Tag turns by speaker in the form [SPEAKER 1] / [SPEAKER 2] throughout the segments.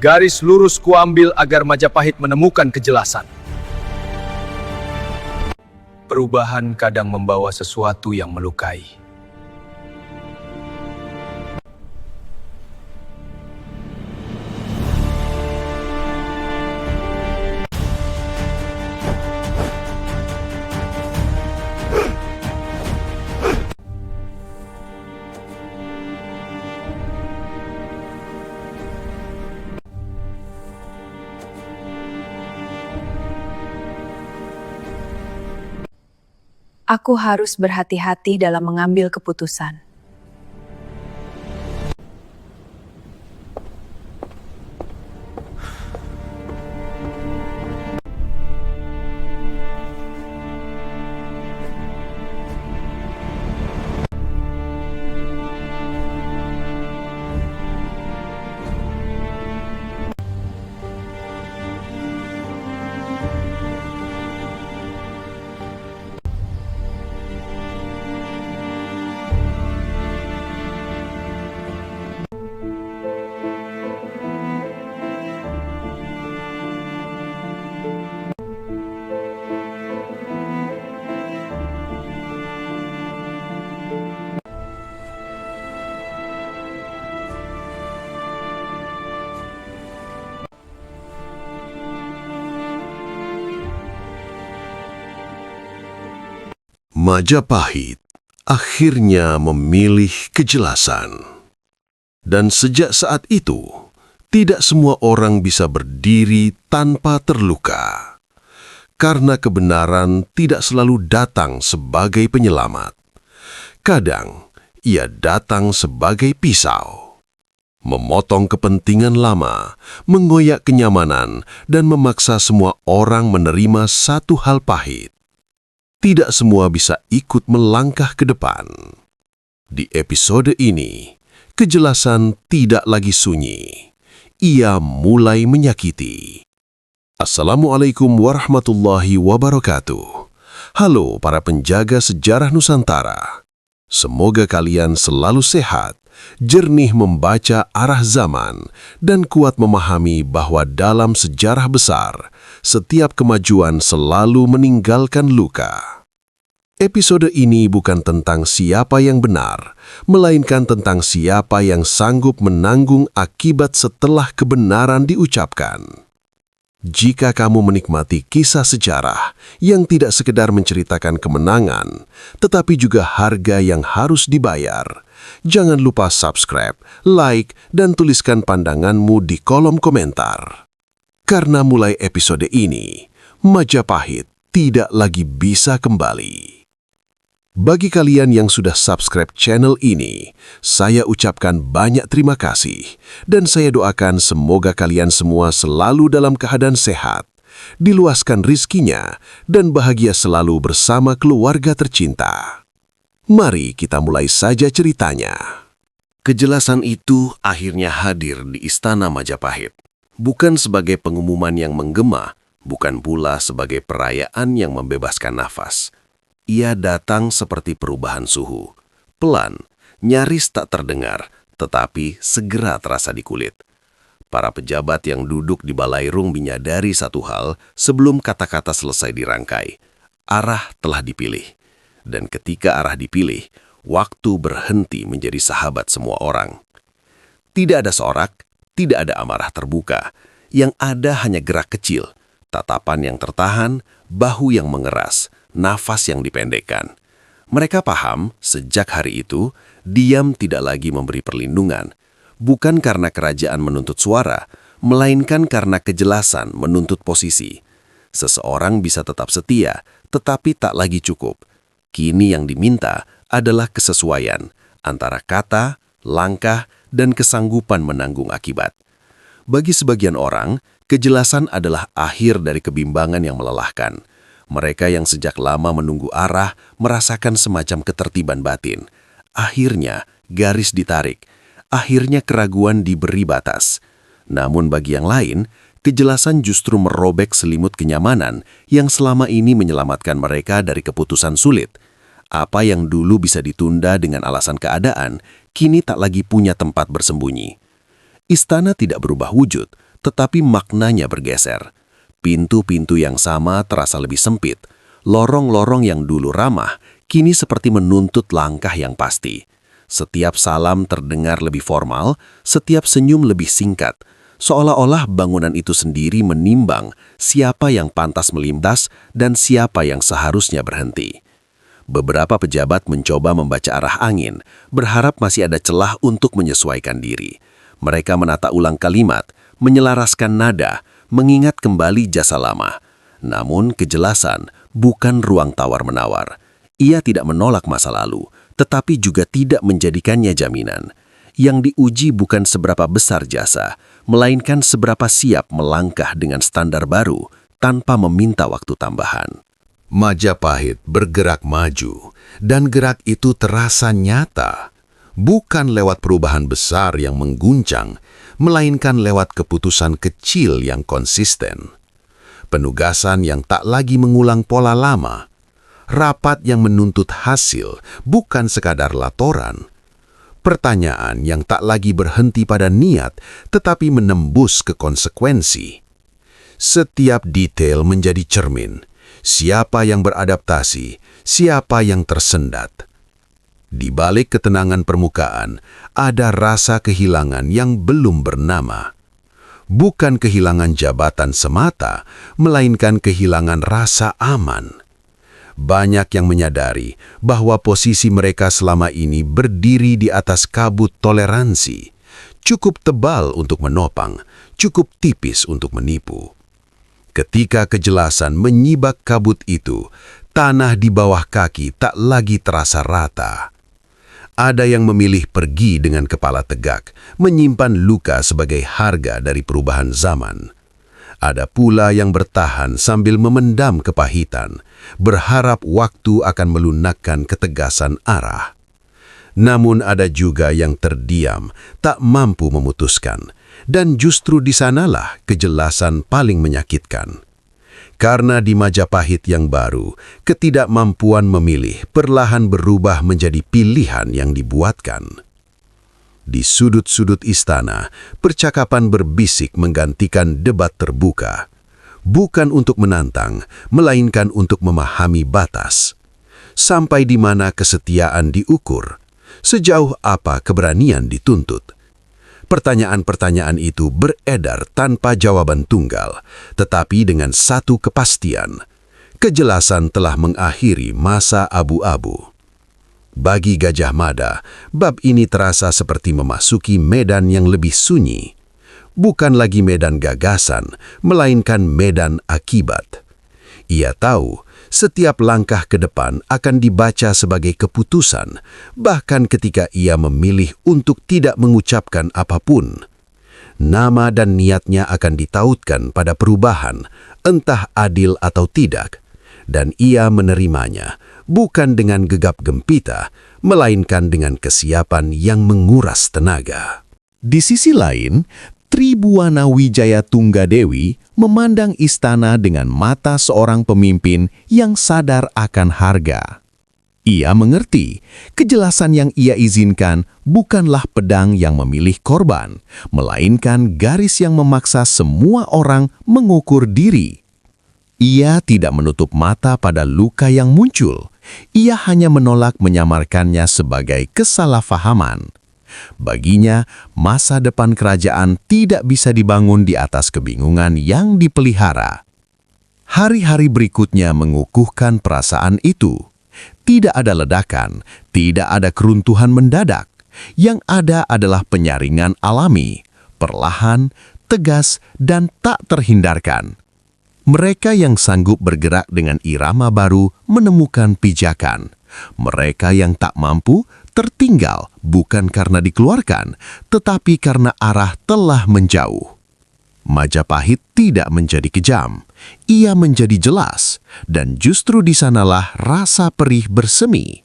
[SPEAKER 1] Garis lurus kuambil agar Majapahit menemukan kejelasan. Perubahan kadang membawa sesuatu yang melukai.
[SPEAKER 2] Aku harus berhati-hati dalam mengambil keputusan.
[SPEAKER 3] Majapahit akhirnya memilih kejelasan. Dan sejak saat itu, tidak semua orang bisa berdiri tanpa terluka. Karena kebenaran tidak selalu datang sebagai penyelamat. Kadang, ia datang sebagai pisau. Memotong kepentingan lama, mengoyak kenyamanan, dan memaksa semua orang menerima satu hal pahit. Tidak semua bisa ikut melangkah ke depan. Di episode ini, kejelasan tidak lagi sunyi. Ia mulai menyakiti. Assalamualaikum warahmatullahi wabarakatuh. Halo para penjaga sejarah Nusantara. Semoga kalian selalu sehat, jernih membaca arah zaman, dan kuat memahami bahwa dalam sejarah besar, setiap kemajuan selalu meninggalkan luka. Episode ini bukan tentang siapa yang benar, melainkan tentang siapa yang sanggup menanggung akibat setelah kebenaran diucapkan. Jika kamu menikmati kisah sejarah yang tidak sekedar menceritakan kemenangan, tetapi juga harga yang harus dibayar, jangan lupa subscribe, like, dan tuliskan pandanganmu di kolom komentar. Karena mulai episode ini, Majapahit tidak lagi bisa kembali. Bagi kalian yang sudah subscribe channel ini, saya ucapkan banyak terima kasih dan saya doakan semoga kalian semua selalu dalam keadaan sehat, diluaskan rizkinya, dan bahagia selalu bersama keluarga tercinta. Mari kita mulai saja ceritanya. Kejelasan itu akhirnya hadir di Istana Majapahit. Bukan sebagai pengumuman yang menggema, bukan pula sebagai perayaan yang membebaskan nafas. Ia datang seperti perubahan suhu. Pelan, nyaris tak terdengar, tetapi segera terasa di kulit. Para pejabat yang duduk di balairung menyadari satu hal sebelum kata-kata selesai dirangkai. Arah telah dipilih. Dan ketika arah dipilih, waktu berhenti menjadi sahabat semua orang. Tidak ada sorak, tidak ada amarah terbuka. Yang ada hanya gerak kecil, tatapan yang tertahan, bahu yang mengeras, nafas yang dipendekkan. Mereka paham, sejak hari itu, diam tidak lagi memberi perlindungan. Bukan karena kerajaan menuntut suara, melainkan karena kejelasan menuntut posisi. Seseorang bisa tetap setia, tetapi tak lagi cukup. Kini yang diminta adalah kesesuaian antara kata, langkah, dan kesanggupan menanggung akibat. Bagi sebagian orang, kejelasan adalah akhir dari kebimbangan yang melelahkan. Mereka yang sejak lama menunggu arah merasakan semacam ketertiban batin. Akhirnya garis ditarik. Akhirnya keraguan diberi batas. Namun bagi yang lain, kejelasan justru merobek selimut kenyamanan yang selama ini menyelamatkan mereka dari keputusan sulit. Apa yang dulu bisa ditunda dengan alasan keadaan, kini tak lagi punya tempat bersembunyi. Istana tidak berubah wujud, tetapi maknanya bergeser. Pintu-pintu yang sama terasa lebih sempit. Lorong-lorong yang dulu ramah, kini seperti menuntut langkah yang pasti. Setiap salam terdengar lebih formal, setiap senyum lebih singkat, seolah-olah bangunan itu sendiri menimbang siapa yang pantas melintas dan siapa yang seharusnya berhenti. Beberapa pejabat mencoba membaca arah angin, berharap masih ada celah untuk menyesuaikan diri. Mereka menata ulang kalimat, menyelaraskan nada, mengingat kembali jasa lama. Namun kejelasan bukan ruang tawar-menawar. Ia tidak menolak masa lalu, tetapi juga tidak menjadikannya jaminan. Yang diuji bukan seberapa besar jasa, melainkan seberapa siap melangkah dengan standar baru tanpa meminta waktu tambahan.
[SPEAKER 1] Majapahit bergerak maju, dan gerak itu terasa nyata. Bukan lewat perubahan besar yang mengguncang, melainkan lewat keputusan kecil yang konsisten. Penugasan yang tak lagi mengulang pola lama. Rapat yang menuntut hasil, bukan sekadar latoran. Pertanyaan yang tak lagi berhenti pada niat, tetapi menembus ke konsekuensi. Setiap detail menjadi cermin. Siapa yang beradaptasi, siapa yang tersendat. Di balik ketenangan permukaan, ada rasa kehilangan yang belum bernama. Bukan kehilangan jabatan semata, melainkan kehilangan rasa aman. Banyak yang menyadari bahwa posisi mereka selama ini berdiri di atas kabut toleransi. Cukup tebal untuk menopang, cukup tipis untuk menipu. Ketika kejelasan menyibak kabut itu, tanah di bawah kaki tak lagi terasa rata. Ada yang memilih pergi dengan kepala tegak, menyimpan luka sebagai harga dari perubahan zaman. Ada pula yang bertahan sambil memendam kepahitan, berharap waktu akan melunakkan ketegasan arah. Namun ada juga yang terdiam, tak mampu memutuskan, dan justru di sanalah kejelasan paling menyakitkan. Karena di Majapahit yang baru, ketidakmampuan memilih perlahan berubah menjadi pilihan yang dibuatkan. Di sudut-sudut istana, percakapan berbisik menggantikan debat terbuka. Bukan untuk menantang, melainkan untuk memahami batas. Sampai di mana kesetiaan diukur, sejauh apa keberanian dituntut. Pertanyaan-pertanyaan itu beredar tanpa jawaban tunggal, tetapi dengan satu kepastian. Kejelasan telah mengakhiri masa abu-abu. Bagi Gajah Mada, bab ini terasa seperti memasuki medan yang lebih sunyi. Bukan lagi medan gagasan, melainkan medan akibat. Ia tahu setiap langkah ke depan akan dibaca sebagai keputusan, bahkan ketika ia memilih untuk tidak mengucapkan apapun. Nama dan niatnya akan ditautkan pada perubahan, entah adil atau tidak, dan ia menerimanya bukan dengan gegap gempita, melainkan dengan kesiapan yang menguras tenaga.
[SPEAKER 4] Di sisi lain, Tribuana Wijaya Tunggadewi memandang istana dengan mata seorang pemimpin yang sadar akan harga. Ia mengerti, kejelasan yang ia izinkan bukanlah pedang yang memilih korban, melainkan garis yang memaksa semua orang mengukur diri. Ia tidak menutup mata pada luka yang muncul. Ia hanya menolak menyamarkannya sebagai kesalahpahaman. Baginya, masa depan kerajaan tidak bisa dibangun di atas kebingungan yang dipelihara. Hari-hari berikutnya mengukuhkan perasaan itu. Tidak ada ledakan, tidak ada keruntuhan mendadak. Yang ada adalah penyaringan alami, perlahan, tegas, dan tak terhindarkan. Mereka yang sanggup bergerak dengan irama baru menemukan pijakan. Mereka yang tak mampu tertinggal bukan karena dikeluarkan, tetapi karena arah telah menjauh. Majapahit tidak menjadi kejam, ia menjadi jelas, dan justru di sanalah rasa perih bersemi.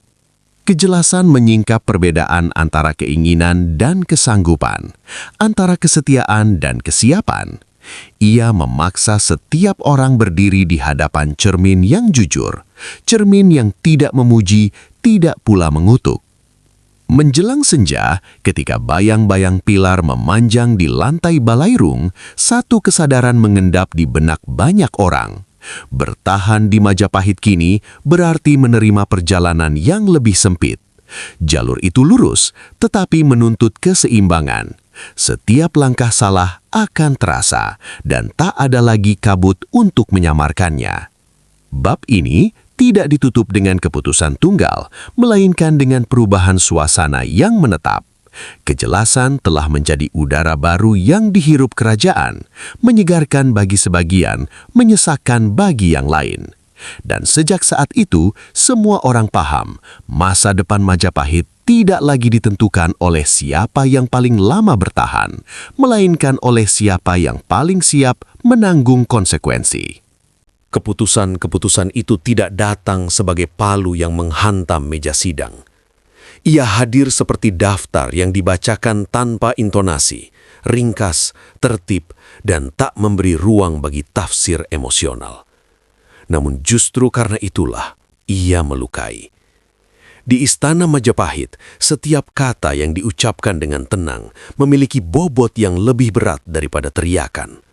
[SPEAKER 4] Kejelasan menyingkap perbedaan antara keinginan dan kesanggupan, antara kesetiaan dan kesiapan. Ia memaksa setiap orang berdiri di hadapan cermin yang jujur, cermin yang tidak memuji, tidak pula mengutuk. Menjelang senja, ketika bayang-bayang pilar memanjang di lantai balairung, satu kesadaran mengendap di benak banyak orang. Bertahan di Majapahit kini berarti menerima perjalanan yang lebih sempit. Jalur itu lurus, tetapi menuntut keseimbangan. Setiap langkah salah akan terasa, dan tak ada lagi kabut untuk menyamarkannya. Bab ini tidak ditutup dengan keputusan tunggal, melainkan dengan perubahan suasana yang menetap. Kejelasan telah menjadi udara baru yang dihirup kerajaan, menyegarkan bagi sebagian, menyesakkan bagi yang lain. Dan sejak saat itu, semua orang paham, masa depan Majapahit tidak lagi ditentukan oleh siapa yang paling lama bertahan, melainkan oleh siapa yang paling siap menanggung konsekuensi.
[SPEAKER 3] Keputusan-keputusan itu tidak datang sebagai palu yang menghantam meja sidang. Ia hadir seperti daftar yang dibacakan tanpa intonasi, ringkas, tertib, dan tak memberi ruang bagi tafsir emosional. Namun justru karena itulah ia melukai. Di Istana Majapahit, setiap kata yang diucapkan dengan tenang memiliki bobot yang lebih berat daripada teriakan.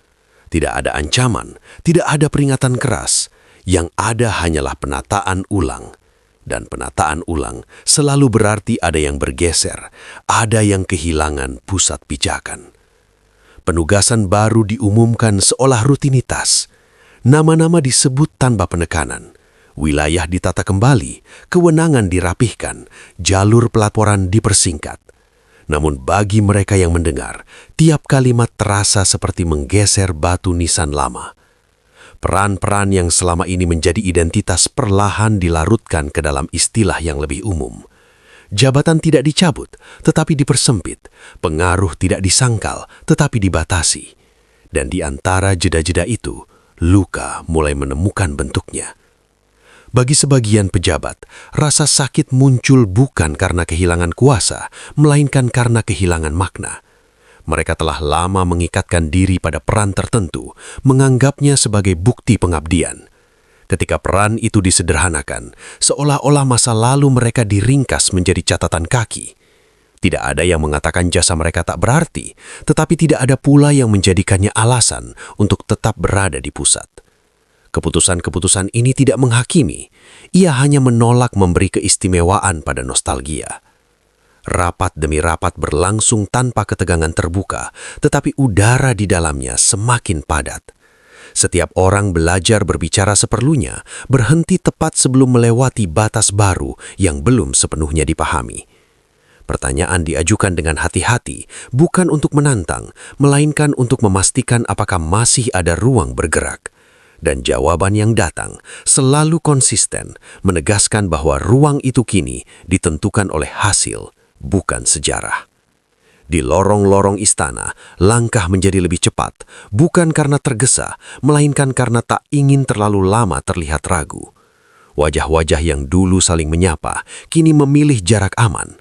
[SPEAKER 3] Tidak ada ancaman, tidak ada peringatan keras. Yang ada hanyalah penataan ulang. Dan penataan ulang selalu berarti ada yang bergeser, ada yang kehilangan pusat pijakan. Penugasan baru diumumkan seolah rutinitas. Nama-nama disebut tanpa penekanan. Wilayah ditata kembali, kewenangan dirapihkan, jalur pelaporan dipersingkat. Namun bagi mereka yang mendengar, tiap kalimat terasa seperti menggeser batu nisan lama. Peran-peran yang selama ini menjadi identitas perlahan dilarutkan ke dalam istilah yang lebih umum. Jabatan tidak dicabut, tetapi dipersempit. Pengaruh tidak disangkal, tetapi dibatasi. Dan di antara jeda-jeda itu, luka mulai menemukan bentuknya. Bagi sebagian pejabat, rasa sakit muncul bukan karena kehilangan kuasa, melainkan karena kehilangan makna. Mereka telah lama mengikatkan diri pada peran tertentu, menganggapnya sebagai bukti pengabdian. Ketika peran itu disederhanakan, seolah-olah masa lalu mereka diringkas menjadi catatan kaki. Tidak ada yang mengatakan jasa mereka tak berarti, tetapi tidak ada pula yang menjadikannya alasan untuk tetap berada di pusat. Keputusan-keputusan ini tidak menghakimi, ia hanya menolak memberi keistimewaan pada nostalgia. Rapat demi rapat berlangsung tanpa ketegangan terbuka, tetapi udara di dalamnya semakin padat. Setiap orang belajar berbicara seperlunya, berhenti tepat sebelum melewati batas baru yang belum sepenuhnya dipahami. Pertanyaan diajukan dengan hati-hati, bukan untuk menantang, melainkan untuk memastikan apakah masih ada ruang bergerak. Dan jawaban yang datang selalu konsisten, menegaskan bahwa ruang itu kini ditentukan oleh hasil, bukan sejarah. Di lorong-lorong istana, langkah menjadi lebih cepat, bukan karena tergesa, melainkan karena tak ingin terlalu lama terlihat ragu. Wajah-wajah yang dulu saling menyapa, kini memilih jarak aman.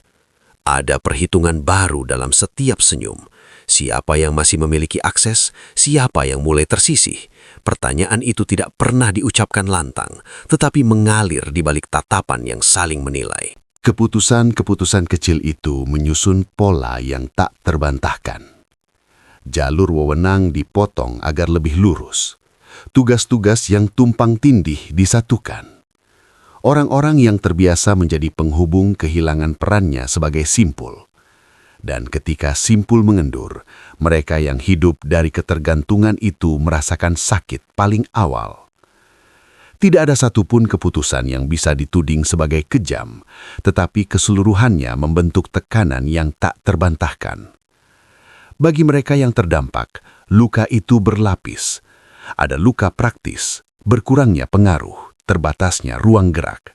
[SPEAKER 3] Ada perhitungan baru dalam setiap senyum. Siapa yang masih memiliki akses, siapa yang mulai tersisih. Pertanyaan itu tidak pernah diucapkan lantang, tetapi mengalir di balik tatapan yang saling menilai.
[SPEAKER 1] Keputusan-keputusan kecil itu menyusun pola yang tak terbantahkan. Jalur wewenang dipotong agar lebih lurus. Tugas-tugas yang tumpang tindih disatukan. Orang-orang yang terbiasa menjadi penghubung kehilangan perannya sebagai simpul. Dan ketika simpul mengendur, mereka yang hidup dari ketergantungan itu merasakan sakit paling awal. Tidak ada satupun keputusan yang bisa dituding sebagai kejam, tetapi keseluruhannya membentuk tekanan yang tak terbantahkan. Bagi mereka yang terdampak, luka itu berlapis. Ada luka praktis, berkurangnya pengaruh, terbatasnya ruang gerak.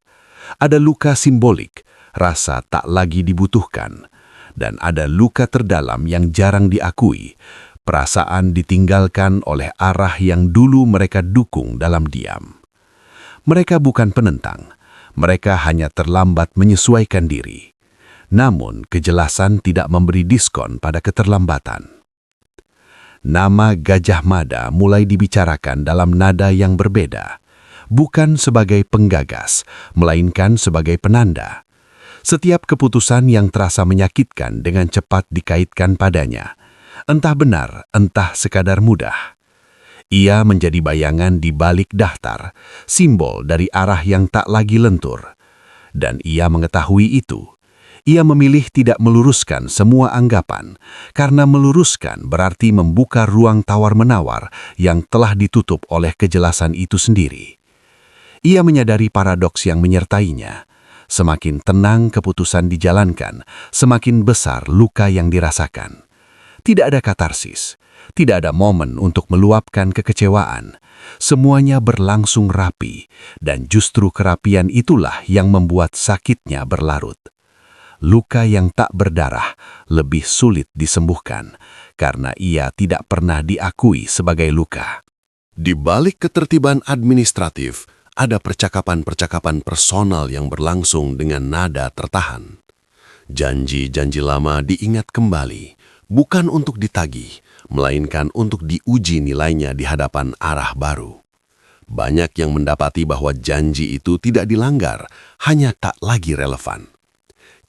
[SPEAKER 1] Ada luka simbolik, rasa tak lagi dibutuhkan. Dan ada luka terdalam yang jarang diakui, perasaan ditinggalkan oleh arah yang dulu mereka dukung dalam diam. Mereka bukan penentang, mereka hanya terlambat menyesuaikan diri. Namun kejelasan tidak memberi diskon pada keterlambatan. Nama Gajah Mada mulai dibicarakan dalam nada yang berbeda, bukan sebagai penggagas, melainkan sebagai penanda.
[SPEAKER 3] Setiap keputusan yang terasa menyakitkan dengan cepat dikaitkan padanya. Entah benar, entah sekadar mudah. Ia menjadi bayangan di balik daftar, simbol dari arah yang tak lagi lentur. Dan ia mengetahui itu. Ia memilih tidak meluruskan semua anggapan, karena meluruskan berarti membuka ruang tawar-menawar yang telah ditutup oleh kejelasan itu sendiri. Ia menyadari paradoks yang menyertainya. Semakin tenang keputusan dijalankan, semakin besar luka yang dirasakan. Tidak ada katarsis, tidak ada momen untuk meluapkan kekecewaan. Semuanya berlangsung rapi, dan justru kerapian itulah yang membuat sakitnya berlarut. Luka yang tak berdarah lebih sulit disembuhkan karena ia tidak pernah diakui sebagai luka.
[SPEAKER 1] Di balik ketertiban administratif, ada percakapan-percakapan personal yang berlangsung dengan nada tertahan. Janji-janji lama diingat kembali, bukan untuk ditagih, melainkan untuk diuji nilainya di hadapan arah baru. Banyak yang mendapati bahwa janji itu tidak dilanggar, hanya tak lagi relevan.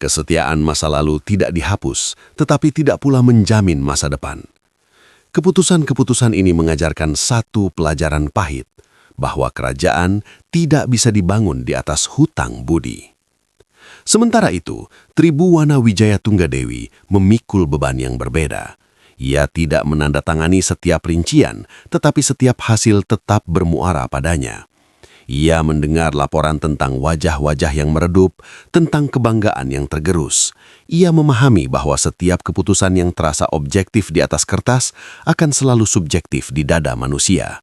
[SPEAKER 1] Kesetiaan masa lalu tidak dihapus, tetapi tidak pula menjamin masa depan. Keputusan-keputusan ini mengajarkan satu pelajaran pahit, bahwa kerajaan tidak bisa dibangun di atas hutang budi. Sementara itu, Tribuwana Wijaya Tunggadewi memikul beban yang berbeda. Ia tidak menandatangani setiap rincian, tetapi setiap hasil tetap bermuara padanya. Ia mendengar laporan tentang wajah-wajah yang meredup, tentang kebanggaan yang tergerus. Ia memahami bahwa setiap keputusan yang terasa objektif di atas kertas akan selalu subjektif di dada manusia.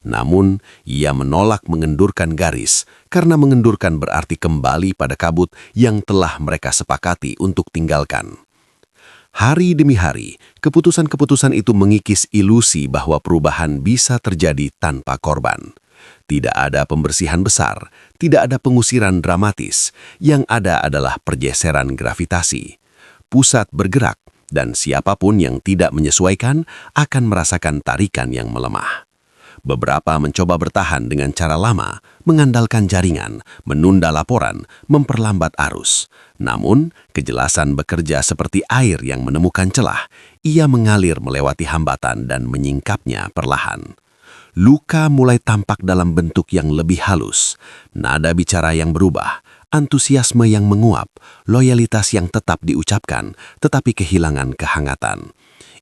[SPEAKER 1] Namun, ia menolak mengendurkan garis, karena mengendurkan berarti kembali pada kabut yang telah mereka sepakati untuk tinggalkan. Hari demi hari, keputusan-keputusan itu mengikis ilusi bahwa perubahan bisa terjadi tanpa korban. Tidak ada pembersihan besar, tidak ada pengusiran dramatis, yang ada adalah pergeseran gravitasi. Pusat bergerak, dan siapapun yang tidak menyesuaikan akan merasakan tarikan yang melemah. Beberapa mencoba bertahan dengan cara lama, mengandalkan jaringan, menunda laporan, memperlambat arus. Namun, kejelasan bekerja seperti air yang menemukan celah. Ia mengalir melewati hambatan dan menyingkapnya perlahan. Luka mulai tampak dalam bentuk yang lebih halus, nada bicara yang berubah, antusiasme yang menguap, loyalitas yang tetap diucapkan, tetapi kehilangan kehangatan.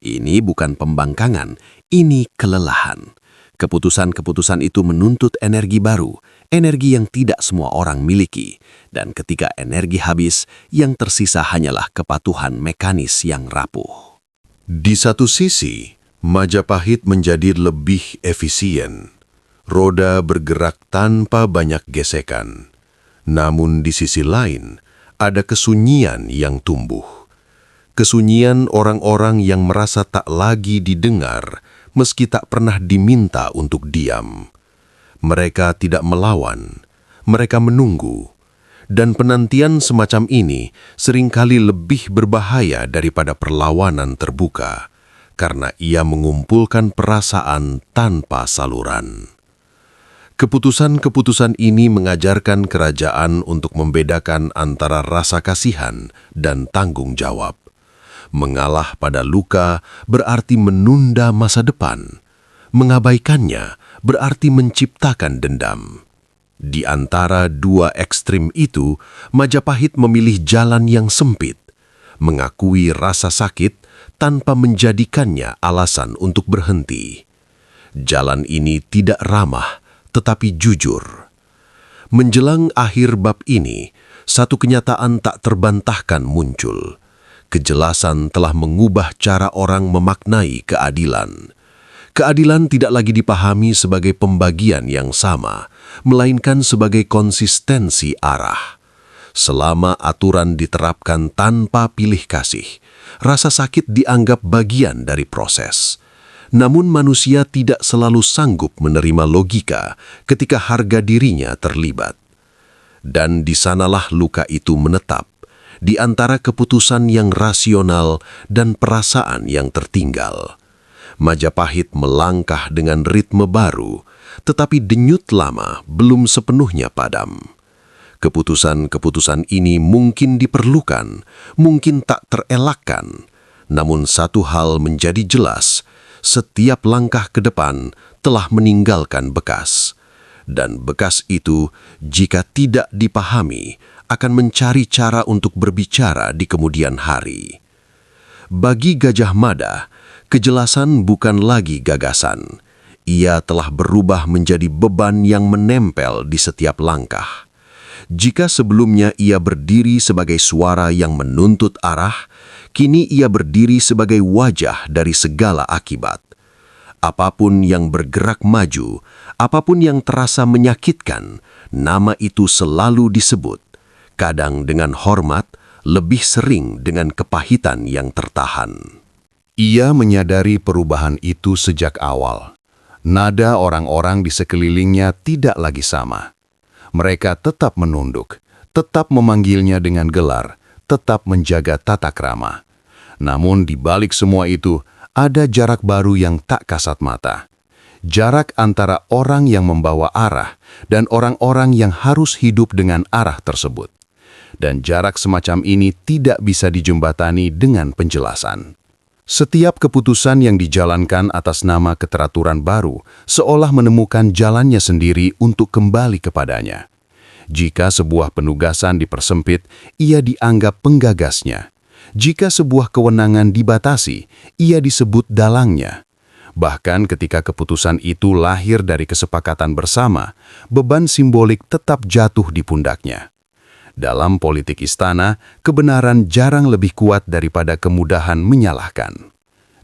[SPEAKER 1] Ini bukan pembangkangan, ini kelelahan. Keputusan-keputusan itu menuntut energi baru, energi yang tidak semua orang miliki. Dan ketika energi habis, yang tersisa hanyalah kepatuhan mekanis yang rapuh.
[SPEAKER 3] Di satu sisi, Majapahit menjadi lebih efisien. Roda bergerak tanpa banyak gesekan. Namun di sisi lain, ada kesunyian yang tumbuh. Kesunyian orang-orang yang merasa tak lagi didengar, meski tak pernah diminta untuk diam. Mereka tidak melawan, mereka menunggu. Dan penantian semacam ini seringkali lebih berbahaya daripada perlawanan terbuka, karena ia mengumpulkan perasaan tanpa saluran. Keputusan-keputusan ini mengajarkan kerajaan untuk membedakan antara rasa kasihan dan tanggung jawab. Mengalah pada luka berarti menunda masa depan. Mengabaikannya berarti menciptakan dendam. Di antara dua ekstrim itu, Majapahit memilih jalan yang sempit, mengakui rasa sakit tanpa menjadikannya alasan untuk berhenti. Jalan ini tidak ramah, tetapi jujur. Menjelang akhir bab ini, satu kenyataan tak terbantahkan muncul. Kejelasan telah mengubah cara orang memaknai keadilan. Keadilan tidak lagi dipahami sebagai pembagian yang sama, melainkan sebagai konsistensi arah. Selama aturan diterapkan tanpa pilih kasih, rasa sakit dianggap bagian dari proses. Namun manusia tidak selalu sanggup menerima logika ketika harga dirinya terlibat. Dan di sanalah luka itu menetap, di antara keputusan yang rasional dan perasaan yang tertinggal. Majapahit melangkah dengan ritme baru, tetapi denyut lama belum sepenuhnya padam. Keputusan-keputusan ini mungkin diperlukan, mungkin tak terelakkan. Namun satu hal menjadi jelas, setiap langkah ke depan telah meninggalkan bekas. Dan bekas itu, jika tidak dipahami, akan mencari cara untuk berbicara di kemudian hari. Bagi Gajah Mada, kejelasan bukan lagi gagasan. Ia telah berubah menjadi beban yang menempel di setiap langkah. Jika sebelumnya ia berdiri sebagai suara yang menuntut arah, kini ia berdiri sebagai wajah dari segala akibat. Apapun yang bergerak maju, apapun yang terasa menyakitkan, nama itu selalu disebut. Kadang dengan hormat, lebih sering dengan kepahitan yang tertahan.
[SPEAKER 1] Ia menyadari perubahan itu sejak awal. Nada orang-orang di sekelilingnya tidak lagi sama. Mereka tetap menunduk, tetap memanggilnya dengan gelar, tetap menjaga tata krama. Namun di balik semua itu, ada jarak baru yang tak kasat mata. Jarak antara orang yang membawa arah dan orang-orang yang harus hidup dengan arah tersebut. Dan jarak semacam ini tidak bisa dijembatani dengan penjelasan. Setiap keputusan yang dijalankan atas nama keteraturan baru seolah menemukan jalannya sendiri untuk kembali kepadanya. Jika sebuah penugasan dipersempit, ia dianggap penggagasnya. Jika sebuah kewenangan dibatasi, ia disebut dalangnya. Bahkan ketika keputusan itu lahir dari kesepakatan bersama, beban simbolik tetap jatuh di pundaknya. Dalam politik istana, kebenaran jarang lebih kuat daripada kemudahan menyalahkan.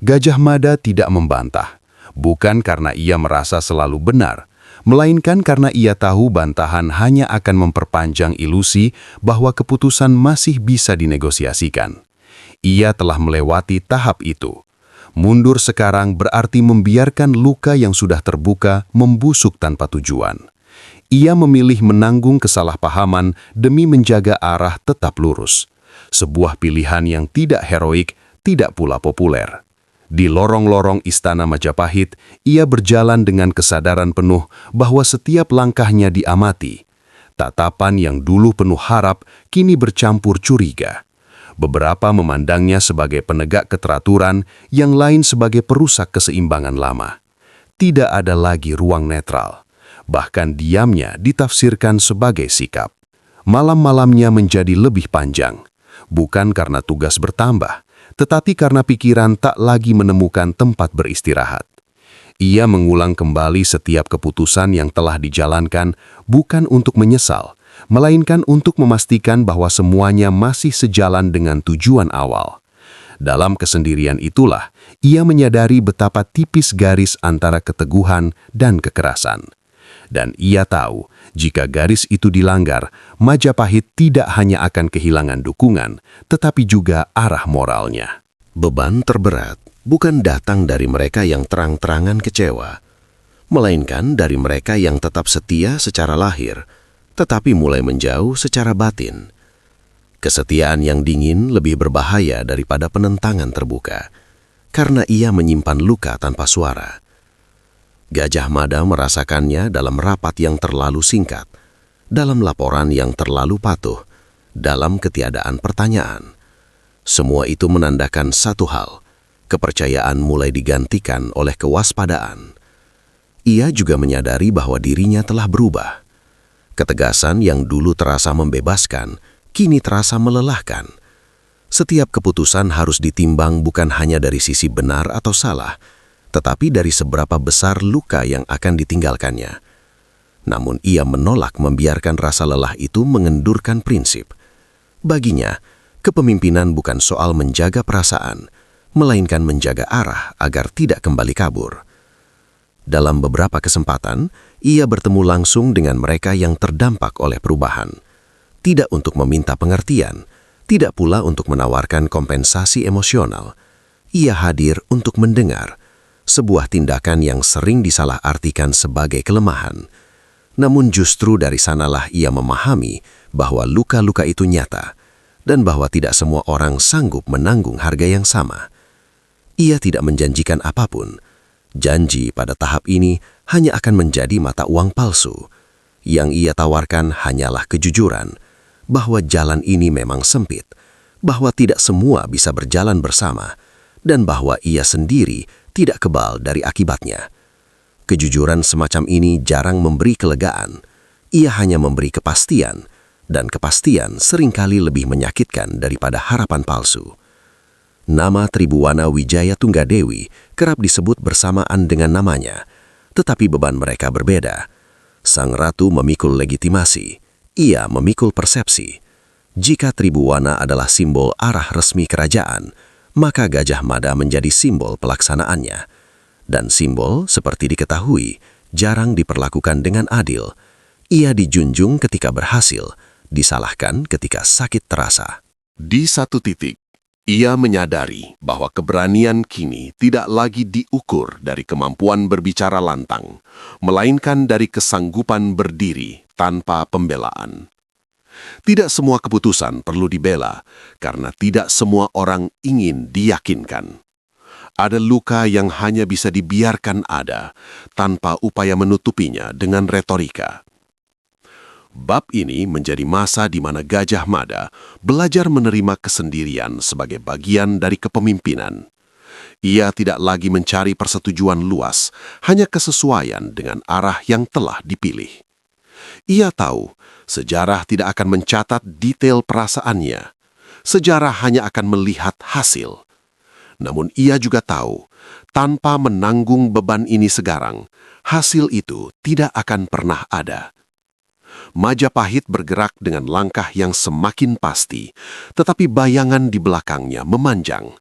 [SPEAKER 1] Gajah Mada tidak membantah, bukan karena ia merasa selalu benar, melainkan karena ia tahu bantahan hanya akan memperpanjang ilusi bahwa keputusan masih bisa dinegosiasikan. Ia telah melewati tahap itu. Mundur sekarang berarti membiarkan luka yang sudah terbuka membusuk tanpa tujuan. Ia memilih menanggung kesalahpahaman demi menjaga arah tetap lurus. Sebuah pilihan yang tidak heroik, tidak pula populer. Di lorong-lorong Istana Majapahit, ia berjalan dengan kesadaran penuh bahwa setiap langkahnya diamati. Tatapan yang dulu penuh harap, kini bercampur curiga. Beberapa memandangnya sebagai penegak keteraturan, yang lain sebagai perusak keseimbangan lama. Tidak ada lagi ruang netral. Bahkan diamnya ditafsirkan sebagai sikap. Malam-malamnya menjadi lebih panjang, bukan karena tugas bertambah, tetapi karena pikiran tak lagi menemukan tempat beristirahat. Ia mengulang kembali setiap keputusan yang telah dijalankan, bukan untuk menyesal, melainkan untuk memastikan bahwa semuanya masih sejalan dengan tujuan awal. Dalam kesendirian itulah, ia menyadari betapa tipis garis antara keteguhan dan kekerasan. Dan ia tahu, jika garis itu dilanggar, Majapahit tidak hanya akan kehilangan dukungan, tetapi juga arah moralnya.
[SPEAKER 3] Beban terberat bukan datang dari mereka yang terang-terangan kecewa, melainkan dari mereka yang tetap setia secara lahir, tetapi mulai menjauh secara batin. Kesetiaan yang dingin lebih berbahaya daripada penentangan terbuka, karena ia menyimpan luka tanpa suara. Gajah Mada merasakannya dalam rapat yang terlalu singkat, dalam laporan yang terlalu patuh, dalam ketiadaan pertanyaan. Semua itu menandakan satu hal, kepercayaan mulai digantikan oleh kewaspadaan. Ia juga menyadari bahwa dirinya telah berubah. Ketegasan yang dulu terasa membebaskan, kini terasa melelahkan. Setiap keputusan harus ditimbang bukan hanya dari sisi benar atau salah, tetapi dari seberapa besar luka yang akan ditinggalkannya. Namun ia menolak membiarkan rasa lelah itu mengendurkan prinsip. Baginya, kepemimpinan bukan soal menjaga perasaan, melainkan menjaga arah agar tidak kembali kabur. Dalam beberapa kesempatan, ia bertemu langsung dengan mereka yang terdampak oleh perubahan. Tidak untuk meminta pengertian, tidak pula untuk menawarkan kompensasi emosional. Ia hadir untuk mendengar, sebuah tindakan yang sering disalahartikan sebagai kelemahan. Namun justru dari sanalah ia memahami bahwa luka-luka itu nyata, dan bahwa tidak semua orang sanggup menanggung harga yang sama. Ia tidak menjanjikan apapun. Janji pada tahap ini hanya akan menjadi mata uang palsu. Yang ia tawarkan hanyalah kejujuran, bahwa jalan ini memang sempit, bahwa tidak semua bisa berjalan bersama, dan bahwa ia sendiri tidak kebal dari akibatnya. Kejujuran semacam ini jarang memberi kelegaan. Ia hanya memberi kepastian, dan kepastian seringkali lebih menyakitkan daripada harapan palsu. Nama Tribuwana Wijaya Tunggadewi kerap disebut bersamaan dengan namanya, tetapi beban mereka berbeda. Sang ratu memikul legitimasi, ia memikul persepsi. Jika Tribuwana adalah simbol arah resmi kerajaan, maka Gajah Mada menjadi simbol pelaksanaannya. Dan simbol, seperti diketahui, jarang diperlakukan dengan adil. Ia dijunjung ketika berhasil, disalahkan ketika sakit terasa.
[SPEAKER 1] Di satu titik, ia menyadari bahwa keberanian kini tidak lagi diukur dari kemampuan berbicara lantang, melainkan dari kesanggupan berdiri tanpa pembelaan. Tidak semua keputusan perlu dibela, karena tidak semua orang ingin diyakinkan. Ada luka yang hanya bisa dibiarkan ada, tanpa upaya menutupinya dengan retorika. Bab ini menjadi masa di mana Gajah Mada belajar menerima kesendirian sebagai bagian dari kepemimpinan. Ia tidak lagi mencari persetujuan luas, hanya kesesuaian dengan arah yang telah dipilih. Ia tahu, sejarah tidak akan mencatat detail perasaannya. Sejarah hanya akan melihat hasil. Namun ia juga tahu, tanpa menanggung beban ini sekarang, hasil itu tidak akan pernah ada. Majapahit bergerak dengan langkah yang semakin pasti, tetapi bayangan di belakangnya memanjang.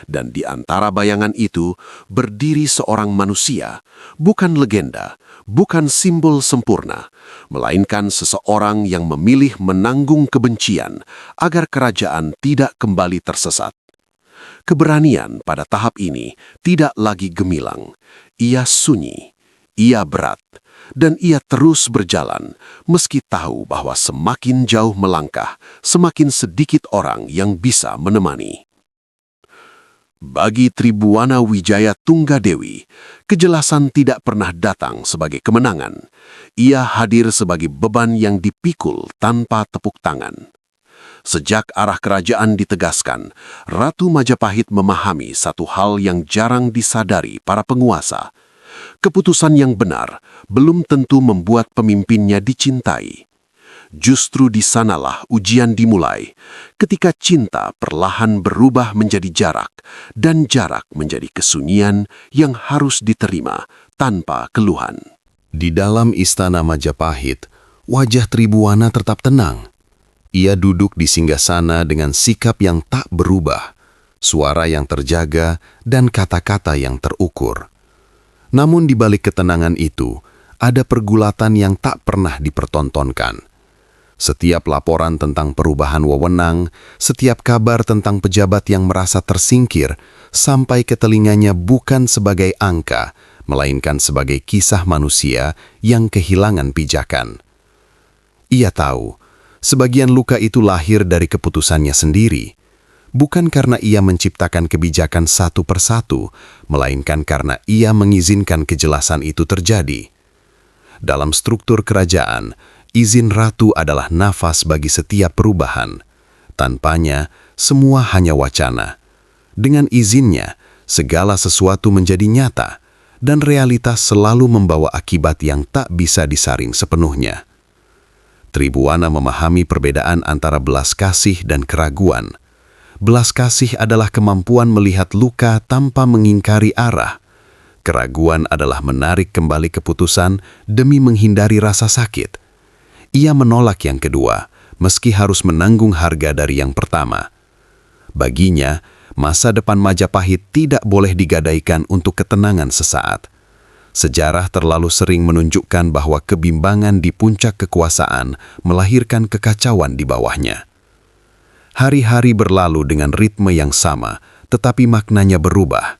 [SPEAKER 1] Dan di antara bayangan itu berdiri seorang manusia, bukan legenda, bukan simbol sempurna, melainkan seseorang yang memilih menanggung kebencian agar kerajaan tidak kembali tersesat. Keberanian pada tahap ini tidak lagi gemilang. Ia sunyi, ia berat, dan ia terus berjalan meski tahu bahwa semakin jauh melangkah, semakin sedikit orang yang bisa menemani. Bagi Tribuwana Wijaya Tunggadewi, kejelasan tidak pernah datang sebagai kemenangan. Ia hadir sebagai beban yang dipikul tanpa tepuk tangan. Sejak arah kerajaan ditegaskan, Ratu Majapahit memahami satu hal yang jarang disadari para penguasa. Keputusan yang benar belum tentu membuat pemimpinnya dicintai. Justru di sanalah ujian dimulai, ketika cinta perlahan berubah menjadi jarak, dan jarak menjadi kesunyian yang harus diterima tanpa keluhan.
[SPEAKER 4] Di dalam istana Majapahit, wajah Tribuwana tetap tenang. Ia duduk di singgasana dengan sikap yang tak berubah, suara yang terjaga, dan kata-kata yang terukur. Namun di balik ketenangan itu, ada pergulatan yang tak pernah dipertontonkan. Setiap laporan tentang perubahan wewenang, setiap kabar tentang pejabat yang merasa tersingkir, sampai ke telinganya bukan sebagai angka, melainkan sebagai kisah manusia yang kehilangan pijakan. Ia tahu, sebagian luka itu lahir dari keputusannya sendiri, bukan karena ia menciptakan kebijakan satu persatu, melainkan karena ia mengizinkan kejelasan itu terjadi. Dalam struktur kerajaan, izin ratu adalah nafas bagi setiap perubahan. Tanpanya, semua hanya wacana. Dengan izinnya, segala sesuatu menjadi nyata, dan realitas selalu membawa akibat yang tak bisa disaring sepenuhnya. Tribuwana memahami perbedaan antara belas kasih dan keraguan. Belas kasih adalah kemampuan melihat luka tanpa mengingkari arah. Keraguan adalah menarik kembali keputusan demi menghindari rasa sakit. Ia menolak yang kedua, meski harus menanggung harga dari yang pertama. Baginya, masa depan Majapahit tidak boleh digadaikan untuk ketenangan sesaat. Sejarah terlalu sering menunjukkan bahwa kebimbangan di puncak kekuasaan melahirkan kekacauan di bawahnya. Hari-hari berlalu dengan ritme yang sama, tetapi maknanya berubah.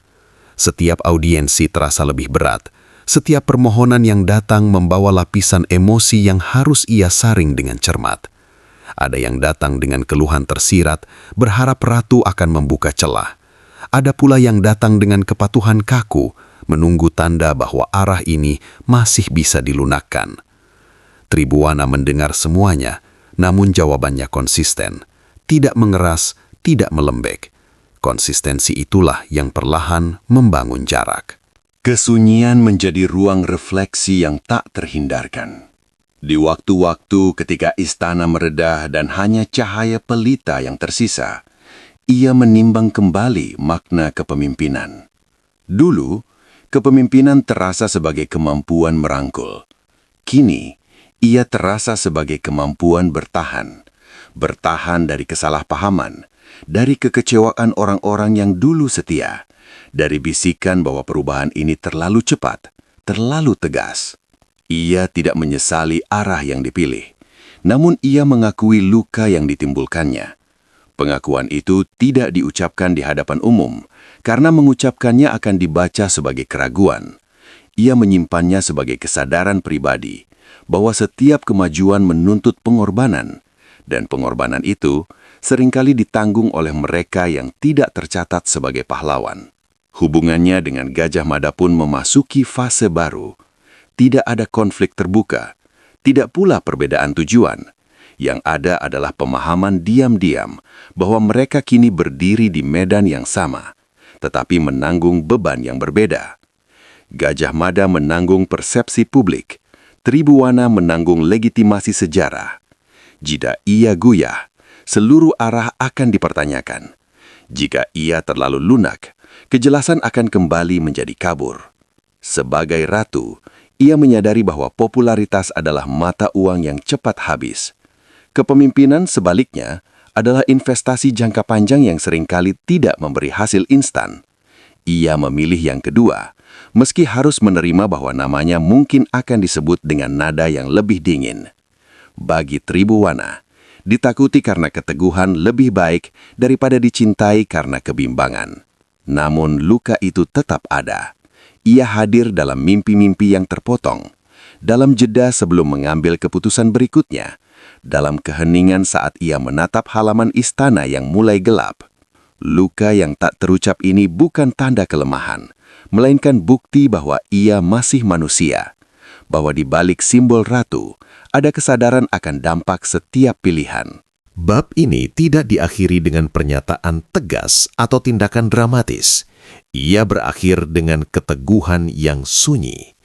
[SPEAKER 4] Setiap audiensi terasa lebih berat. Setiap permohonan yang datang membawa lapisan emosi yang harus ia saring dengan cermat. Ada yang datang dengan keluhan tersirat, berharap ratu akan membuka celah. Ada pula yang datang dengan kepatuhan kaku, menunggu tanda bahwa arah ini masih bisa dilunakkan.
[SPEAKER 1] Tribuana mendengar semuanya, namun jawabannya konsisten. Tidak mengeras, tidak melembek. Konsistensi itulah yang perlahan membangun jarak.
[SPEAKER 3] Kesunyian menjadi ruang refleksi yang tak terhindarkan. Di waktu-waktu ketika istana meredah dan hanya cahaya pelita yang tersisa, ia menimbang kembali makna kepemimpinan. Dulu, kepemimpinan terasa sebagai kemampuan merangkul. Kini, ia terasa sebagai kemampuan bertahan. Bertahan dari kesalahpahaman, dari kekecewaan orang-orang yang dulu setia, dari bisikan bahwa perubahan ini terlalu cepat, terlalu tegas. Ia tidak menyesali arah yang dipilih, namun ia mengakui luka yang ditimbulkannya. Pengakuan itu tidak diucapkan di hadapan umum, karena mengucapkannya akan dibaca sebagai keraguan. Ia menyimpannya sebagai kesadaran pribadi, bahwa setiap kemajuan menuntut pengorbanan, dan pengorbanan itu seringkali ditanggung oleh mereka yang tidak tercatat sebagai pahlawan. Hubungannya dengan Gajah Mada pun memasuki fase baru. Tidak ada konflik terbuka, tidak pula perbedaan tujuan. Yang ada adalah pemahaman diam-diam bahwa mereka kini berdiri di medan yang sama, tetapi menanggung beban yang berbeda. Gajah Mada menanggung persepsi publik, Tribuana menanggung legitimasi sejarah. Jika ia goyah, seluruh arah akan dipertanyakan. Jika ia terlalu lunak, kejelasan akan kembali menjadi kabur. Sebagai ratu, ia menyadari bahwa popularitas adalah mata uang yang cepat habis. Kepemimpinan sebaliknya adalah investasi jangka panjang yang seringkali tidak memberi hasil instan. Ia memilih yang kedua, meski harus menerima bahwa namanya mungkin akan disebut dengan nada yang lebih dingin. Bagi Tribuana, ditakuti karena keteguhan lebih baik daripada dicintai karena kebimbangan. Namun luka itu tetap ada. Ia hadir dalam mimpi-mimpi yang terpotong, dalam jeda sebelum mengambil keputusan berikutnya, dalam keheningan saat ia menatap halaman istana yang mulai gelap. Luka yang tak terucap ini bukan tanda kelemahan, melainkan bukti bahwa ia masih manusia, bahwa di balik simbol ratu ada kesadaran akan dampak setiap pilihan.
[SPEAKER 4] Bab ini tidak diakhiri dengan pernyataan tegas atau tindakan dramatis. Ia berakhir dengan keteguhan yang sunyi.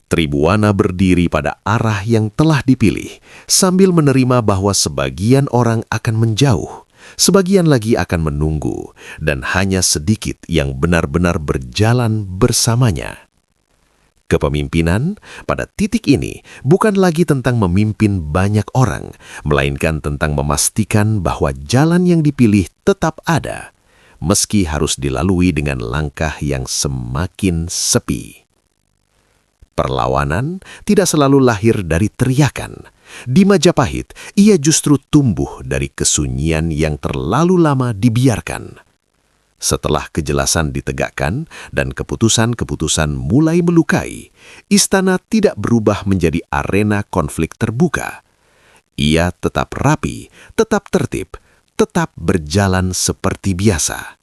[SPEAKER 4] Tribuana berdiri pada arah yang telah dipilih, sambil menerima bahwa sebagian orang akan menjauh, sebagian lagi akan menunggu, dan hanya sedikit yang benar-benar berjalan bersamanya. Kepemimpinan pada titik ini bukan lagi tentang memimpin banyak orang, melainkan tentang memastikan bahwa jalan yang dipilih tetap ada, meski harus dilalui dengan langkah yang semakin sepi. Perlawanan tidak selalu lahir dari teriakan. Di Majapahit, ia justru tumbuh dari kesunyian yang terlalu lama dibiarkan. Setelah kejelasan ditegakkan dan keputusan-keputusan mulai melukai, istana tidak berubah menjadi arena konflik terbuka. Ia tetap rapi, tetap tertib, tetap berjalan seperti biasa.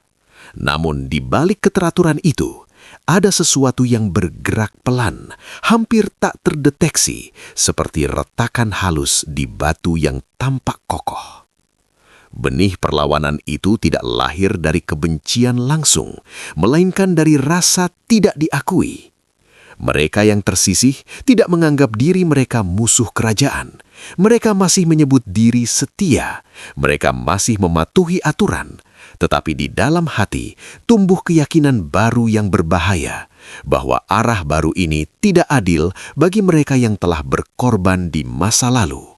[SPEAKER 4] Namun di balik keteraturan itu, ada sesuatu yang bergerak pelan, hampir tak terdeteksi, seperti retakan halus di batu yang tampak kokoh. Benih perlawanan itu tidak lahir dari kebencian langsung, melainkan dari rasa tidak diakui. Mereka yang tersisih tidak menganggap diri mereka musuh kerajaan. Mereka masih menyebut diri setia. Mereka masih mematuhi aturan. Tetapi di dalam hati tumbuh keyakinan baru yang berbahaya, bahwa arah baru ini tidak adil bagi mereka yang telah berkorban di masa lalu.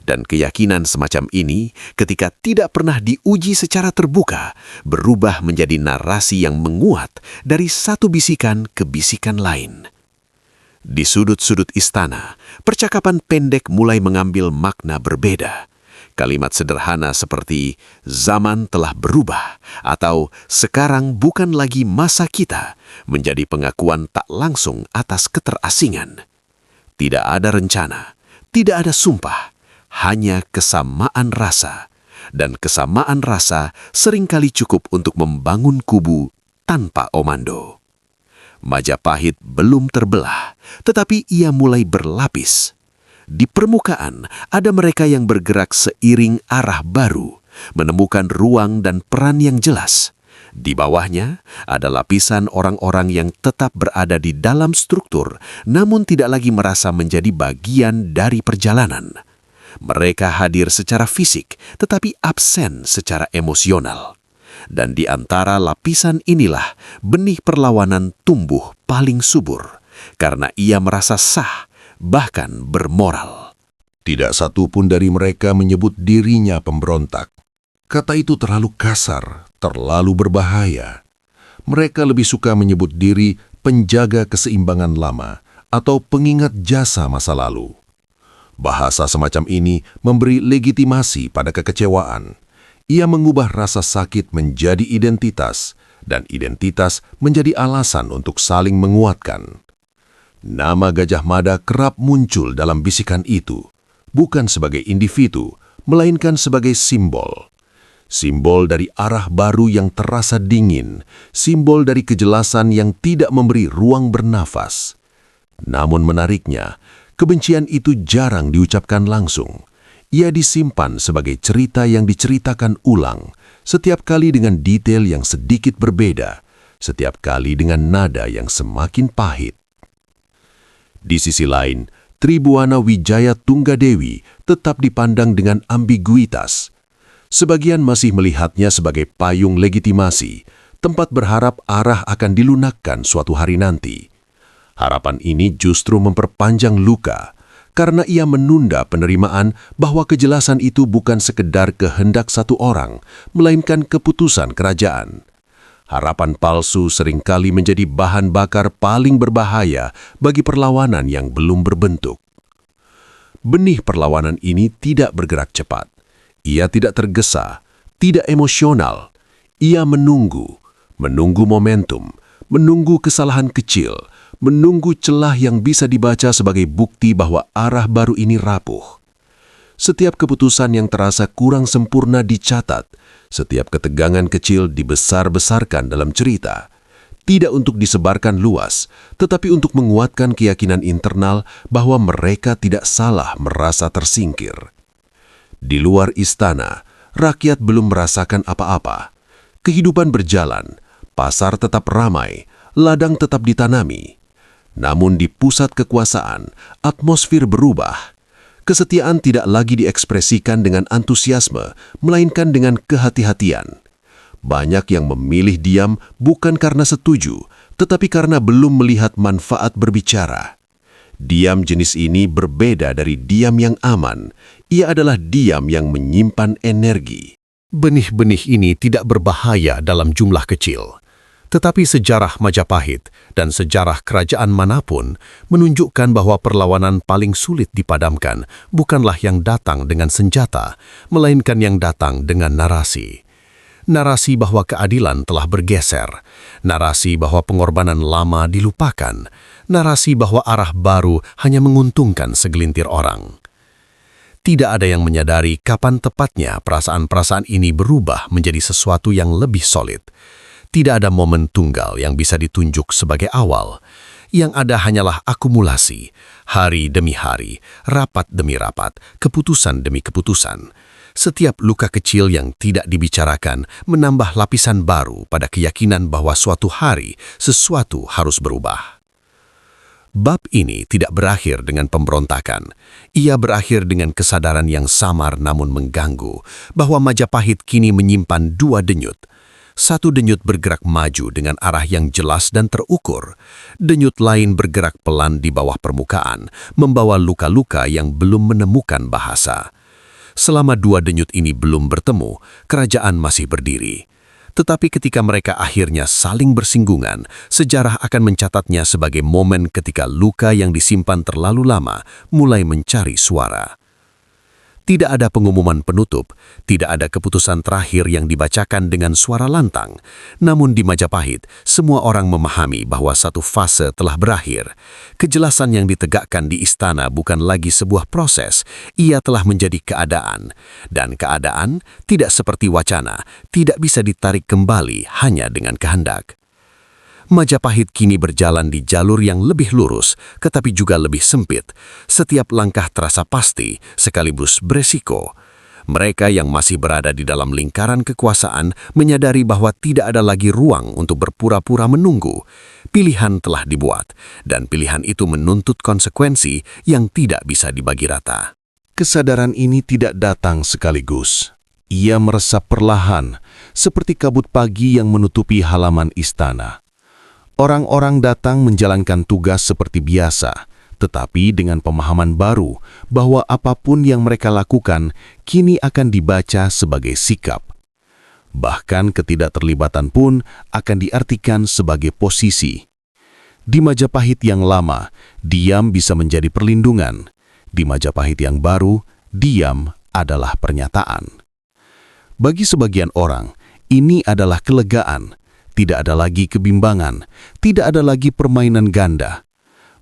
[SPEAKER 4] Dan keyakinan semacam ini, ketika tidak pernah diuji secara terbuka, berubah menjadi narasi yang menguat dari satu bisikan ke bisikan lain. Di sudut-sudut istana, percakapan pendek mulai mengambil makna berbeda. Kalimat sederhana seperti "zaman telah berubah" atau "sekarang bukan lagi masa kita" menjadi pengakuan tak langsung atas keterasingan. Tidak ada rencana, tidak ada sumpah, hanya kesamaan rasa, dan kesamaan rasa seringkali cukup untuk membangun kubu tanpa omando. Majapahit belum terbelah, tetapi ia mulai berlapis.
[SPEAKER 3] Di permukaan ada mereka yang bergerak seiring arah baru, menemukan ruang dan peran yang jelas. Di bawahnya ada lapisan orang-orang yang tetap berada di dalam struktur, namun tidak lagi merasa menjadi bagian dari perjalanan. Mereka hadir secara fisik, tetapi absen secara emosional. Dan di antara lapisan inilah benih perlawanan tumbuh paling subur, karena ia merasa sah, bahkan bermoral.
[SPEAKER 1] Tidak satu pun dari mereka menyebut dirinya pemberontak. Kata itu terlalu kasar, terlalu berbahaya. Mereka lebih suka menyebut diri penjaga keseimbangan lama atau pengingat jasa masa lalu. Bahasa semacam ini memberi legitimasi pada kekecewaan. Ia mengubah rasa sakit menjadi identitas, dan identitas menjadi alasan untuk saling menguatkan. Nama Gajah Mada kerap muncul dalam bisikan itu, bukan sebagai individu, melainkan sebagai simbol. Simbol dari arah baru yang terasa dingin, simbol dari kejelasan yang tidak memberi ruang bernafas. Namun menariknya, kebencian itu jarang diucapkan langsung. Ia disimpan sebagai cerita yang diceritakan ulang, setiap kali dengan detail yang sedikit berbeda, setiap kali dengan nada yang semakin pahit. Di sisi lain, Tribuana Wijaya Tunggadewi tetap dipandang dengan ambiguitas. Sebagian masih melihatnya sebagai payung legitimasi, tempat berharap arah akan dilunakkan suatu hari nanti. Harapan ini justru memperpanjang luka, karena ia menunda penerimaan bahwa kejelasan itu bukan sekedar kehendak satu orang, melainkan keputusan kerajaan. Harapan palsu seringkali menjadi bahan bakar paling berbahaya bagi perlawanan yang belum berbentuk. Benih perlawanan ini tidak bergerak cepat. Ia tidak tergesa, tidak emosional. Ia menunggu momentum, menunggu kesalahan kecil, menunggu celah yang bisa dibaca sebagai bukti bahwa arah baru ini rapuh. Setiap keputusan yang terasa kurang sempurna dicatat, setiap ketegangan kecil dibesar-besarkan dalam cerita. Tidak untuk disebarkan luas, tetapi untuk menguatkan keyakinan internal bahwa mereka tidak salah merasa tersingkir. Di luar istana, rakyat belum merasakan apa-apa. Kehidupan berjalan, pasar tetap ramai, ladang tetap ditanami. Namun di pusat kekuasaan, atmosfer berubah. Kesetiaan tidak lagi diekspresikan dengan antusiasme, melainkan dengan kehati-hatian. Banyak yang memilih diam bukan karena setuju, tetapi karena belum melihat manfaat berbicara. Diam jenis ini berbeda dari diam yang aman. Ia adalah diam yang menyimpan energi.
[SPEAKER 4] Benih-benih ini tidak berbahaya dalam jumlah kecil. Tetapi sejarah Majapahit dan sejarah kerajaan manapun menunjukkan bahwa perlawanan paling sulit dipadamkan bukanlah yang datang dengan senjata, melainkan yang datang dengan narasi. Narasi bahwa keadilan telah bergeser, narasi bahwa pengorbanan lama dilupakan, narasi bahwa arah baru hanya menguntungkan segelintir orang. Tidak ada yang menyadari kapan tepatnya perasaan-perasaan ini berubah menjadi sesuatu yang lebih solid. Tidak ada momen tunggal yang bisa ditunjuk sebagai awal. Yang ada hanyalah akumulasi, hari demi hari, rapat demi rapat, keputusan demi keputusan. Setiap luka kecil yang tidak dibicarakan menambah lapisan baru pada keyakinan bahwa suatu hari sesuatu harus berubah. Bab ini tidak berakhir dengan pemberontakan. Ia berakhir dengan kesadaran yang samar namun mengganggu bahwa Majapahit kini menyimpan dua denyut. Satu denyut bergerak maju dengan arah yang jelas dan terukur. Denyut lain bergerak pelan di bawah permukaan, membawa luka-luka yang belum menemukan bahasa. Selama dua denyut ini belum bertemu, kerajaan masih berdiri. Tetapi ketika mereka akhirnya saling bersinggungan, sejarah akan mencatatnya sebagai momen ketika luka yang disimpan terlalu lama mulai mencari suara. Tidak ada pengumuman penutup, tidak ada keputusan terakhir yang dibacakan dengan suara lantang. Namun di Majapahit, semua orang memahami bahwa satu fase telah berakhir. Kejelasan yang ditegakkan di istana bukan lagi sebuah proses, ia telah menjadi keadaan. Dan keadaan tidak seperti wacana, tidak bisa ditarik kembali hanya dengan kehendak.
[SPEAKER 3] Majapahit kini berjalan di jalur yang lebih lurus, tetapi juga lebih sempit. Setiap langkah terasa pasti, sekaligus beresiko. Mereka yang masih berada di dalam lingkaran kekuasaan menyadari bahwa tidak ada lagi ruang untuk berpura-pura menunggu. Pilihan telah dibuat, dan pilihan itu menuntut konsekuensi yang tidak bisa dibagi rata.
[SPEAKER 1] Kesadaran ini tidak datang sekaligus. Ia meresap perlahan, seperti kabut pagi yang menutupi halaman istana. Orang-orang datang menjalankan tugas seperti biasa, tetapi dengan pemahaman baru bahwa apapun yang mereka lakukan kini akan dibaca sebagai sikap. Bahkan ketidakterlibatan pun akan diartikan sebagai posisi. Di Majapahit yang lama, diam bisa menjadi perlindungan. Di Majapahit yang baru, diam adalah pernyataan. Bagi sebagian orang, ini adalah kelegaan. Tidak ada lagi kebimbangan, tidak ada lagi permainan ganda.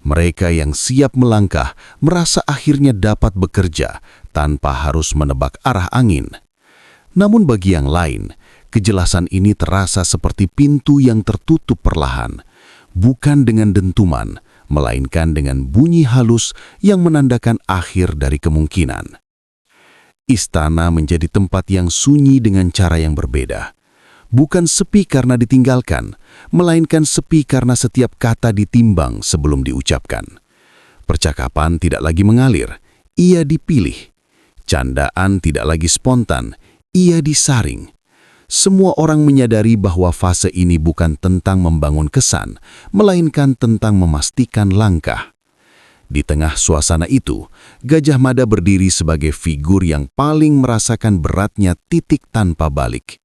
[SPEAKER 1] Mereka yang siap melangkah merasa akhirnya dapat bekerja tanpa harus menebak arah angin. Namun bagi yang lain, kejelasan ini terasa seperti pintu yang tertutup perlahan, bukan dengan dentuman, melainkan dengan bunyi halus yang menandakan akhir dari kemungkinan. Istana menjadi tempat yang sunyi dengan cara yang berbeda. Bukan sepi karena ditinggalkan, melainkan sepi karena setiap kata ditimbang sebelum diucapkan. Percakapan tidak lagi mengalir, ia dipilih. Candaan tidak lagi spontan, ia disaring. Semua orang menyadari bahwa fase ini bukan tentang membangun kesan, melainkan tentang memastikan langkah. Di tengah suasana itu, Gajah Mada berdiri sebagai figur yang paling merasakan beratnya titik tanpa balik.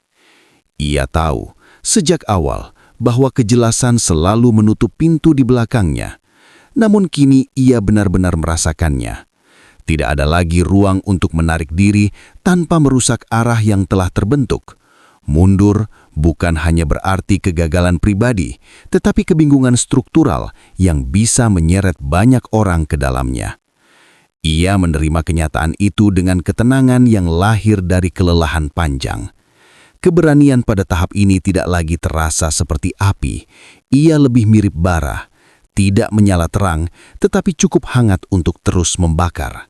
[SPEAKER 1] Ia tahu sejak awal bahwa kejelasan selalu menutup pintu di belakangnya. Namun kini ia benar-benar merasakannya. Tidak ada lagi ruang untuk menarik diri tanpa merusak arah yang telah terbentuk. Mundur bukan hanya berarti kegagalan pribadi, tetapi kebingungan struktural yang bisa menyeret banyak orang ke dalamnya. Ia menerima kenyataan itu dengan ketenangan yang lahir dari kelelahan panjang. Keberanian pada tahap ini tidak lagi terasa seperti api. Ia lebih mirip bara, tidak menyala terang, tetapi cukup hangat untuk terus membakar.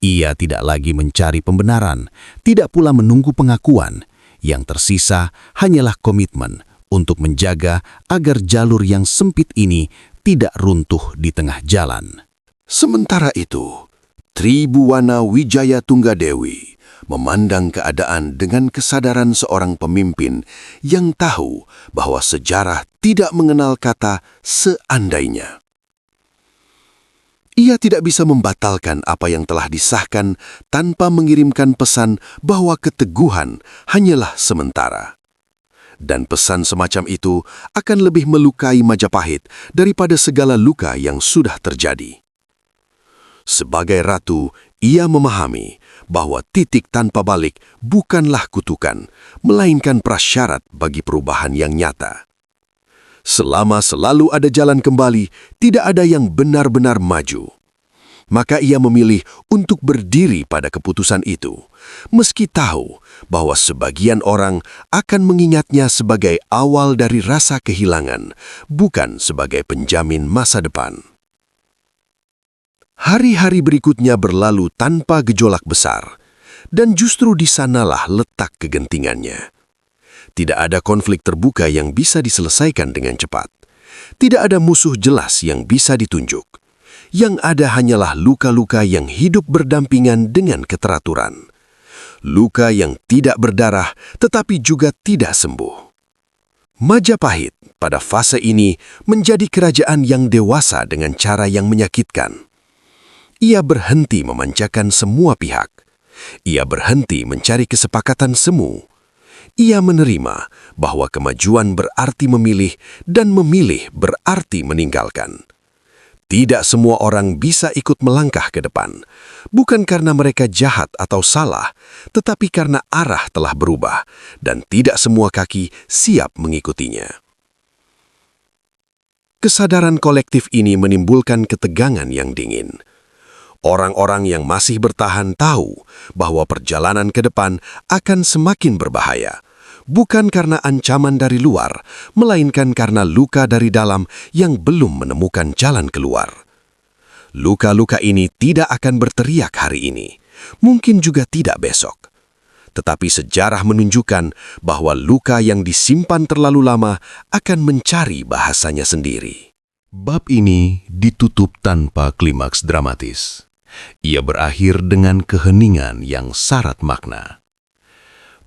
[SPEAKER 1] Ia tidak lagi mencari pembenaran, tidak pula menunggu pengakuan. Yang tersisa hanyalah komitmen untuk menjaga agar jalur yang sempit ini tidak runtuh di tengah jalan.
[SPEAKER 3] Sementara itu, Tribuwana Wijaya Tunggadewi memandang keadaan dengan kesadaran seorang pemimpin yang tahu bahwa sejarah tidak mengenal kata seandainya. Ia tidak bisa membatalkan apa yang telah disahkan tanpa mengirimkan pesan bahwa keteguhan hanyalah sementara. Dan pesan semacam itu akan lebih melukai Majapahit daripada segala luka yang sudah terjadi. Sebagai ratu, ia memahami bahwa titik tanpa balik bukanlah kutukan, melainkan prasyarat bagi perubahan yang nyata. Selama selalu ada jalan kembali, tidak ada yang benar-benar maju. Maka ia memilih untuk berdiri pada keputusan itu, meski tahu bahwa sebagian orang akan mengingatnya sebagai awal dari rasa kehilangan, bukan sebagai penjamin masa depan. Hari-hari berikutnya berlalu tanpa gejolak besar, dan justru di sanalah letak kegentingannya. Tidak ada konflik terbuka yang bisa diselesaikan dengan cepat. Tidak ada musuh jelas yang bisa ditunjuk. Yang ada hanyalah luka-luka yang hidup berdampingan dengan keteraturan. Luka yang tidak berdarah tetapi juga tidak sembuh. Majapahit pada fase ini menjadi kerajaan yang dewasa dengan cara yang menyakitkan. Ia berhenti memanjakan semua pihak. Ia berhenti mencari kesepakatan semu. Ia menerima bahwa kemajuan berarti memilih dan memilih berarti meninggalkan. Tidak semua orang bisa ikut melangkah ke depan, bukan karena mereka jahat atau salah, tetapi karena arah telah berubah dan tidak semua kaki siap mengikutinya. Kesadaran kolektif ini menimbulkan ketegangan yang dingin. Orang-orang yang masih bertahan tahu bahwa perjalanan ke depan akan semakin berbahaya, bukan karena ancaman dari luar, melainkan karena luka dari dalam yang belum menemukan jalan keluar. Luka-luka ini tidak akan berteriak hari ini, mungkin juga tidak besok. Tetapi sejarah menunjukkan bahwa luka yang disimpan terlalu lama akan mencari bahasanya sendiri.
[SPEAKER 4] Bab ini ditutup tanpa klimaks dramatis. Ia berakhir dengan keheningan yang syarat makna.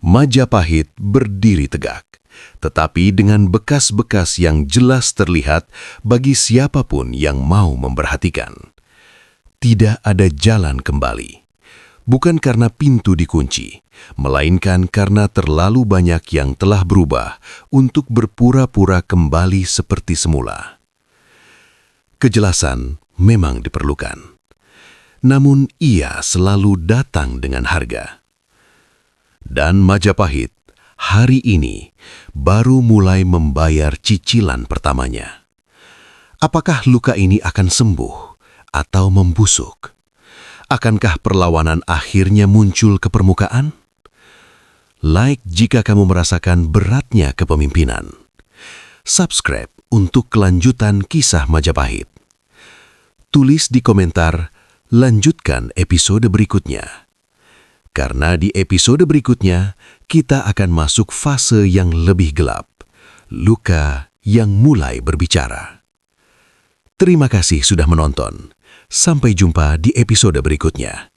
[SPEAKER 4] Majapahit berdiri tegak, tetapi dengan bekas-bekas yang jelas terlihat bagi siapapun yang mau memperhatikan. Tidak ada jalan kembali. Bukan karena pintu dikunci, melainkan karena terlalu banyak yang telah berubah untuk berpura-pura kembali seperti semula. Kejelasan memang diperlukan, namun ia selalu datang dengan harga. Dan Majapahit hari ini baru mulai membayar cicilan pertamanya. Apakah luka ini akan sembuh atau membusuk? Akankah perlawanan akhirnya muncul ke permukaan? Like jika kamu merasakan beratnya kepemimpinan. Subscribe untuk kelanjutan kisah Majapahit. Tulis di komentar, lanjutkan episode berikutnya. Karena di episode berikutnya, kita akan masuk fase yang lebih gelap. Luka yang mulai berbicara. Terima kasih sudah menonton. Sampai jumpa di episode berikutnya.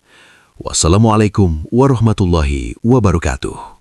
[SPEAKER 4] Wassalamualaikum warahmatullahi wabarakatuh.